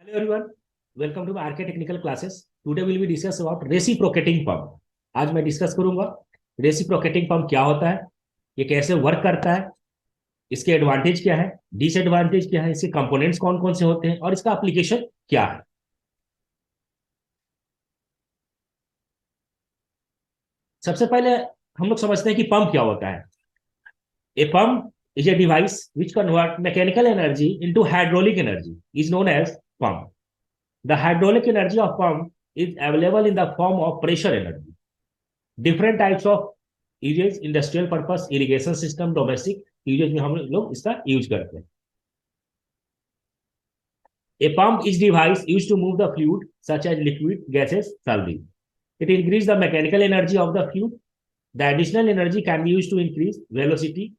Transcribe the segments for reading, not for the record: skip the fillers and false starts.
Hello everyone, welcome to my RK Technical classes. Today we'll be discuss about reciprocating pump. आज मैं discuss करूंगा reciprocating pump क्या होता है, ये कैसे वर्क करता है, इसके एडवांटेज क्या है, डिसएडवांटेज क्या है, इसके कंपोनेंट्स कौन कौन से होते हैं और इसका एप्लीकेशन क्या है। सबसे पहले हम लोग समझते हैं कि पंप क्या होता है। A pump is a device which convert mechanical energy into hydraulic energy is known as pump. The hydraulic energy of pump is available in the form of pressure energy. Different types of uses, industrial purpose, irrigation system, domestic uses में हम लोग इसका use करते हैं। A pump is device use to move the fluid such as liquid, gases, solid. It increase the mechanical energy of the fluid. The additional energy can be use to increase velocity,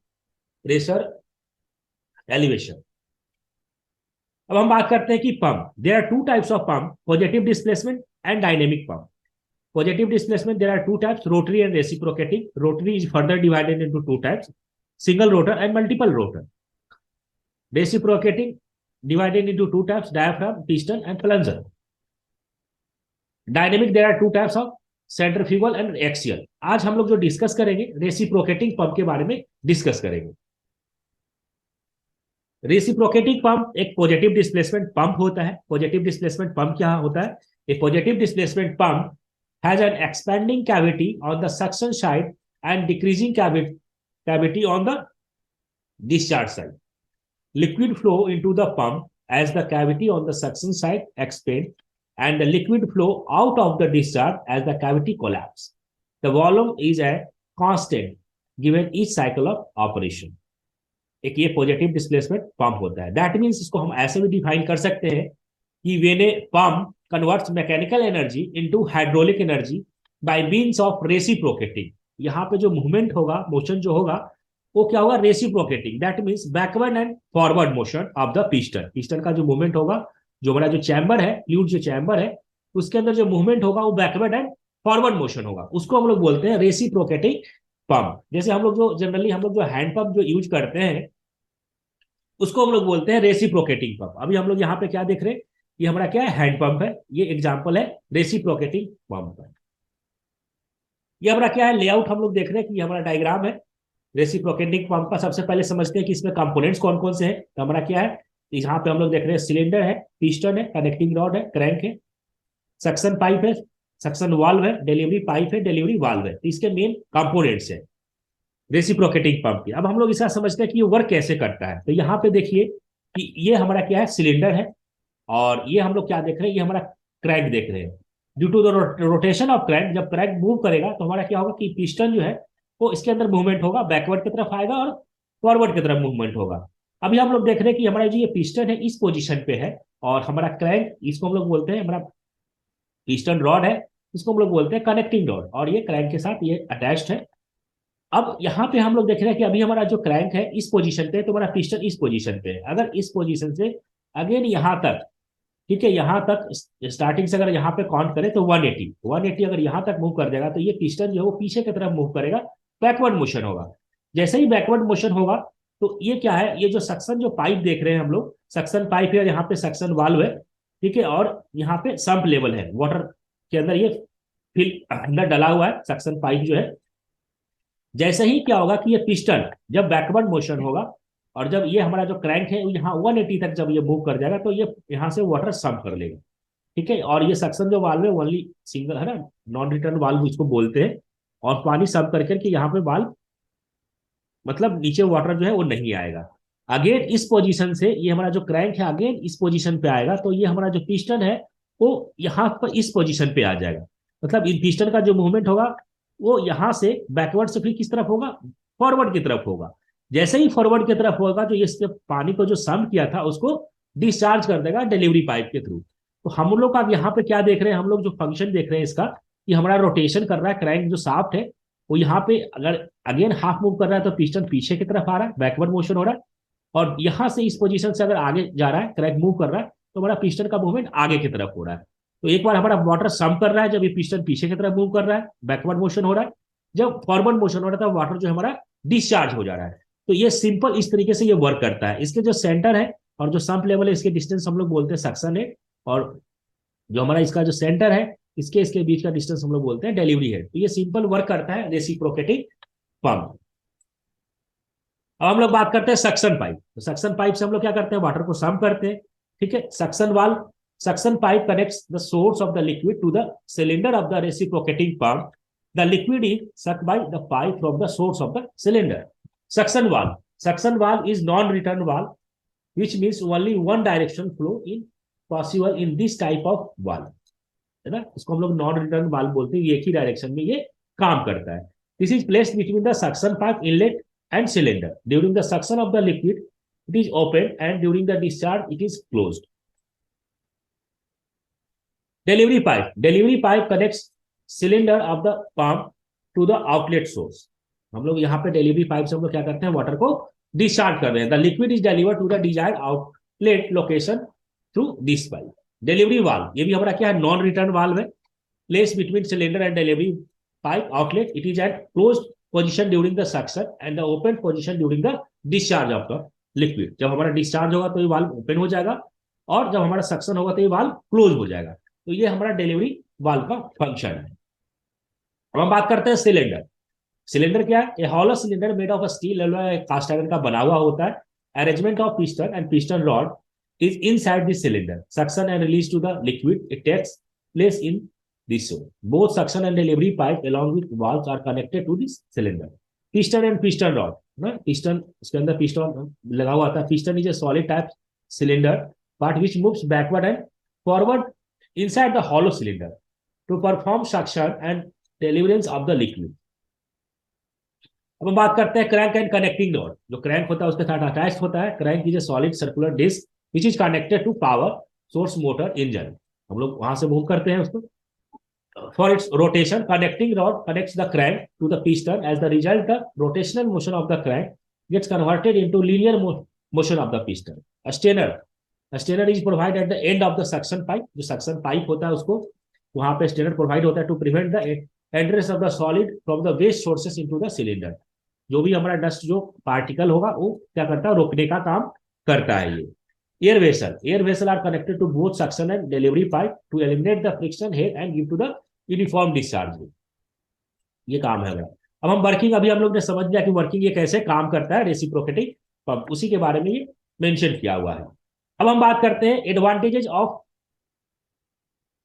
pressure, elevation. अब हम बात करते हैं कि pump, there are two types of pump, positive displacement and dynamic pump. Positive displacement, there are two types, rotary and reciprocating. Rotary is further divided into two types, single rotor and multiple rotor. Reciprocating divided into two types, diaphragm, piston and plunger. Dynamic, there are two types of centrifugal and axial. आज हम लोग जो discuss करेंगे reciprocating pump के बारे में discuss करेंगे। Reciprocating pump एक पॉजिटिव डिस्प्लेसमेंट पंप होता है। पॉजिटिव डिस्प्लेसमेंट पंप क्या होता है? A positive displacement pump has an expanding cavity on the suction side and decreasing cavity on the discharge side. Liquid flow into the pump as the cavity on the suction side expands and the liquid flow out of the discharge as the cavity collapses. The volume is a constant given each cycle of operation. एक ये positive displacement pump होता है। That means इसको हम ऐसे भी define कर सकते हैं कि when a pump converts mechanical energy into hydraulic energy by means of reciprocating. यहाँ पे जो मूवमेंट होगा, मोशन जो होगा, वो क्या होगा? Reciprocating. That means backward and forward motion of the piston. Piston का जो मूवमेंट होगा, जो हमारा जो चैम्बर है, फ्लूइड जो चैम्बर है, उसके अंदर जो मूवमेंट होगा वो बैकवर्ड एंड फॉरवर्ड मोशन होगा। उसको हम लोग बोलते हैं रेसिप्रोकेटिंग पंप। जैसे हम लोग जो जनरली हम लोग जो हैंड पंप जो यूज करते हैं उसको हम लोग बोलते हैं रेसिप्रोकेटिंग पंप। अभी हम लोग यहाँ पे क्या देख रहे हैं? ये हमारा क्या है? हैंड पंप है। ये एग्जांपल है रेसिप्रोकेटिंग पंप का। ये हमारा क्या है? लेआउट हम लोग देख रहे हैं कि ये हमारा डायग्राम है रेसिप्रोकेटिंग पंप का। सबसे पहले समझते हैं कि इसमें कंपोनेंट्स कौन कौन से हैं। तो हमारा क्या है? यहाँ पे हम लोग देख रहे हैं सिलेंडर है, पिस्टन है, कनेक्टिंग रॉड है, क्रैंक है, सक्शन पाइप है, सक्शन वाल्व है, डिलीवरी पाइप है, डिलीवरी वाल्व है। इसके मेन कंपोनेंट्स है रेसिप्रोकेटिंग पंप के। अब हम लोग इसका समझते हैं कि ये वर्क कैसे करता है। तो यहाँ पे देखिए कि ये हमारा क्या है? सिलेंडर है और ये हम लोग क्या देख रहे हैं? ये हमारा क्रैंक देख रहे हैं। Due to the rotation of crank, जब क्रैंक मूव करेगा तो हमारा क्या होगा कि पिस्टन जो है वो इसके अंदर मूवमेंट होगा, बैकवर्ड की तरफ आएगा और फॉरवर्ड की तरफ मूवमेंट होगा। अभी हम लोग देख रहे हैं कि हमारा जो ये पिस्टन है इस पोजीशन पे है और हमारा क्रैंक, इसको हम लोग बोलते हैं, हमारा पिस्टन रॉड है, इसको हम लोग बोलते हैं कनेक्टिंग रॉड, और ये क्रैंक के साथ ये अटैच्ड है। अब यहाँ पे हम लोग देख रहे हैं कि अभी हमारा जो क्रैंक है इस पोजीशन पे है, तो हमारा पिस्टन इस पोजीशन पे है। अगर इस पोजीशन से अगेन यहाँ तक, ठीक है, यहां तक स्टार्टिंग से अगर यहाँ पे काउंट करें तो 180 अगर यहां तक मूव कर देगा तो ये पिस्टन जो है वो पीछे की तरफ मूव करेगा, बैकवर्ड मोशन होगा। जैसे ही बैकवर्ड मोशन होगा तो ये क्या है? ये जो सक्शन जो पाइप देख रहे हैं हम लोग, सक्शन पाइप है, यहाँ पे सक्शन वाल्व है, ठीक है, और यहाँ पे सम्प लेवल है, वाटर के अंदर ये फिल अंदर डला हुआ है सक्शन पाइप जो है। जैसे ही क्या होगा कि ये पिस्टन जब बैकवर्ड मोशन होगा और जब ये हमारा जो क्रैंक है यहाँ 180 तक जब ये मूव कर जाएगा तो ये यहाँ से वाटर सम्प कर लेगा, ठीक है। और ये सक्शन जो वाल्व है ओनली सिंगल है ना, नॉन रिटर्न वाल्व इसको बोलते हैं, और पानी सम्प करके कि यहाँ पे वाल्व मतलब नीचे वाटर जो है वो नहीं आएगा। अगेन इस पोजीशन से ये हमारा जो क्रैंक है अगेन इस पोजीशन पे आएगा, तो ये हमारा जो पिस्टन है वो यहाँ पर इस पोजीशन पे आ जाएगा। मतलब इन पिस्टन का जो मूवमेंट होगा वो यहाँ से बैकवर्ड से फिर किस तरफ होगा? फॉरवर्ड की तरफ होगा। जैसे ही फॉरवर्ड की तरफ होगा तो ये पानी को जो सम किया था उसको डिस्चार्ज कर देगा डिलीवरी पाइप के थ्रू। तो हम लोग का यहाँ पे क्या देख रहे हैं? हम लोग जो फंक्शन देख रहे हैं इसका, कि हमारा रोटेशन कर रहा है, क्रैंक जो शाफ्ट है वो यहाँ पे अगर अगेन हाफ मूव कर रहा है तो पिस्टन पीछे की तरफ आ रहा है, बैकवर्ड मोशन हो रहा है, और यहाँ से इस पोजीशन से अगर आगे जा रहा है, क्रैंक मूव कर रहा है, तो हमारा पिस्टन का मूवमेंट आगे की तरफ हो रहा है। तो एक बार हमारा वाटर सम कर रहा है जब ये पिस्टन पीछे की तरफ मूव कर रहा है, बैकवर्ड मोशन हो रहा है। जब फॉरवर्ड मोशन हो रहा है तो वाटर जो हमारा डिस्चार्ज हो जा रहा है। तो ये सिंपल इस तरीके से ये वर्क करता है। इसके जो सेंटर है और जो सम्प लेवल है इसके डिस्टेंस हम लोग बोलते हैं सक्शन है, और जो हमारा इसका जो सेंटर है इसके इसके बीच का डिस्टेंस हम लोग बोलते हैं डिलीवरी हेड। तो ये सिंपल वर्क करता है रेसिप्रोकेटिंग पंप। अब हम लोग बात करते हैं सक्शन पाइप। तो सक्शन पाइप से हम लोग क्या करते हैं, वाटर को सम करते हैं। ठीक है, suction valve, suction pipe connects the source of the liquid to the cylinder of the reciprocating pump. The liquid is sucked by the pipe from the source of the cylinder. Suction valve. Suction valve is non-return valve, which means only one direction flow in possible in this type of valve. है ना, इसको हम लोग non return valve बोलते हैं, एक ही direction में ये काम करता है। This is placed between the suction pipe inlet and cylinder. During the suction of the liquid, it is open, and during the discharge, it is closed. Delivery pipe. Delivery pipe connects cylinder of the pump to the outlet source. हम लोग यहाँ पे delivery pipe से हम लोग क्या करते हैं, वाटर को डिस्चार्ज कर रहे हैं। The liquid is delivered to the desired outlet location through this pipe. Delivery valve, ये भी हमारा क्या है, नॉन रिटर्न वाल्व है। Place between cylinder and delivery pipe outlet, it is at closed position during the suction and the open position during the discharge of the liquid. जब हमारा discharge होगा तो ये वाल्व ओपन हो जाएगा, और जब हमारा सक्शन होगा तो ये वाल्व क्लोज हो जाएगा। तो ये हमारा डिलीवरी वाल्व का फंक्शन है। अब हम बात करते हैं सिलेंडर। सिलेंडर क्या है, a hollow cylinder made of steel cast iron का बना हुआ होता है। Arrangement of piston and piston rod is inside the cylinder. Suction and release to the liquid, it takes place in this zone. Both suction and delivery pipe along with valves are connected to this cylinder. Piston and piston rod. ना piston, इसके अंदर piston लगा हुआ था। Piston is a solid type cylinder part which moves backward and forward inside the hollow cylinder to perform suction and deliverance of the liquid. अब हम बात करते हैं क्रैंक एंड कनेक्टिंग रॉड। जो क्रैंक होता है उसके साथ अटैच होता है। Crank is a solid circular disc which is connected to power source motor engine. हम लोग वहां से मूव करते हैं उसको। For its rotation, connecting rod connects the crank to the piston. As the result, the rotational motion of the crank gets converted into linear motion of the piston. A stainer is provided at the end of the suction pipe. जो suction pipe होता है उसको वहां पे stainer provide होता है to prevent the entrance of the solid from the waste sources into the cylinder. जो भी हमारा डस्ट जो पार्टिकल होगा वो क्या करता है, रोकने का काम करता है ये। Air vessel are connected to both suction and delivery pipe to eliminate the friction head and give to the uniform discharge. ये काम है हमारा। अब हम वर्किंग, अभी हम लोग ने समझ लिया कि वर्किंग ये कैसे काम करता है रेसिप्रोकेटिंग पंप, उसी के बारे में ये मेंशन किया हुआ है। अब हम बात करते हैं advantages of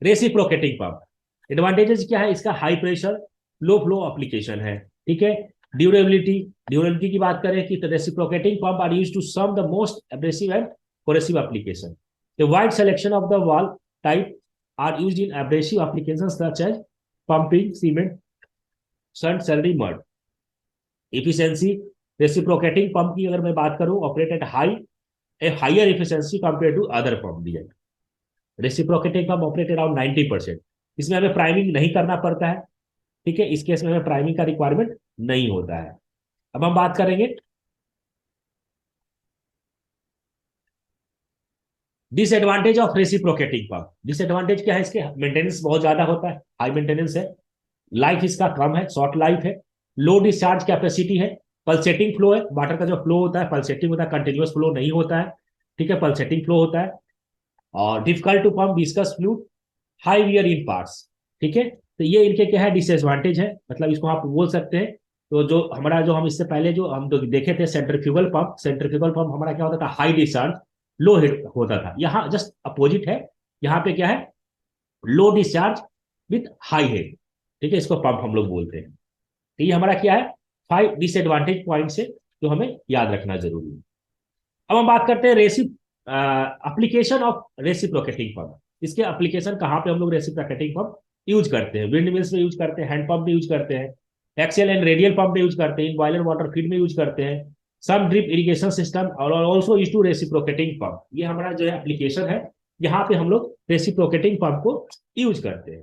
reciprocating pump. Advantages क्या है, इसका high pressure low flow application है। ठीक है, ड्यूरेबिलिटी की बात करें कि reciprocating pump are used to some the most abrasive and corrosive application. A wide selection of the valve type are used in abrasive applications such as pumping, cement, sand, slurry, mud. Efficiency, reciprocating pump की अगर मैं बात करूं, operate at a higher efficiency compared to other pump design. Reciprocating pump operate around 90%. इसमें हमें priming नहीं करना पड़ता है। ठीक है, इस केस में हमें प्राइमिंग का रिक्वायरमेंट नहीं होता है। अब हम बात करेंगे disadvantage of reciprocating pump. Disadvantage क्या है, इसके मेंटेनेंस बहुत ज्यादा होता है, हाई मेंटेनेंस है। लाइफ इसका कम है, शॉर्ट लाइफ है। लो डिस्चार्ज कैपेसिटी है। पल्सेटिंग फ्लो है, वाटर का जो फ्लो होता है पल्सेटिंग होता है, कंटिन्यूअस फ्लो नहीं होता है। ठीक है, पल्सेटिंग फ्लो होता है। और difficult to pump viscous fluid, high wear in parts. ठीक है, तो ये इनके क्या है, डिसएडवांटेज है, मतलब इसको आप बोल सकते हैं। तो जो हमारा जो हम इससे पहले जो हम देखे थे सेंट्रीफ्यूगल पंप हमारा क्या होता था, हाई डिस्चार्ज लो हेड होता था। यहाँ जस्ट अपोजिट है, यहाँ पे क्या है, low discharge with high head. ठीक है, इसको पंप हम लोग बोलते हैं। तो ये हमारा क्या है, 5 डिसएडवांटेज पॉइंट है जो हमें याद रखना जरूरी है। अब हम बात करते हैं एप्लीकेशन ऑफ रेसिप्रोकेटिंग पंप। इसके एप्लीकेशन कहाँ पे हम लोग रेसिप्रोकेटिंग पंप यूज करते हैं, विंड मिल्स में यूज करते हैं, हैंड पंप में यूज करते हैं, एक्सियल एंड रेडियल पंप में यूज करते हैं, बॉयलर वाटर फीड में यूज करते हैं, सम ड्रिप इरिगेशन सिस्टम और also use to reciprocating pump. ये हमारा जो है एप्लीकेशन है, यहाँ पे हम लोग रेसिप्रोकेटिंग पंप को यूज करते हैं।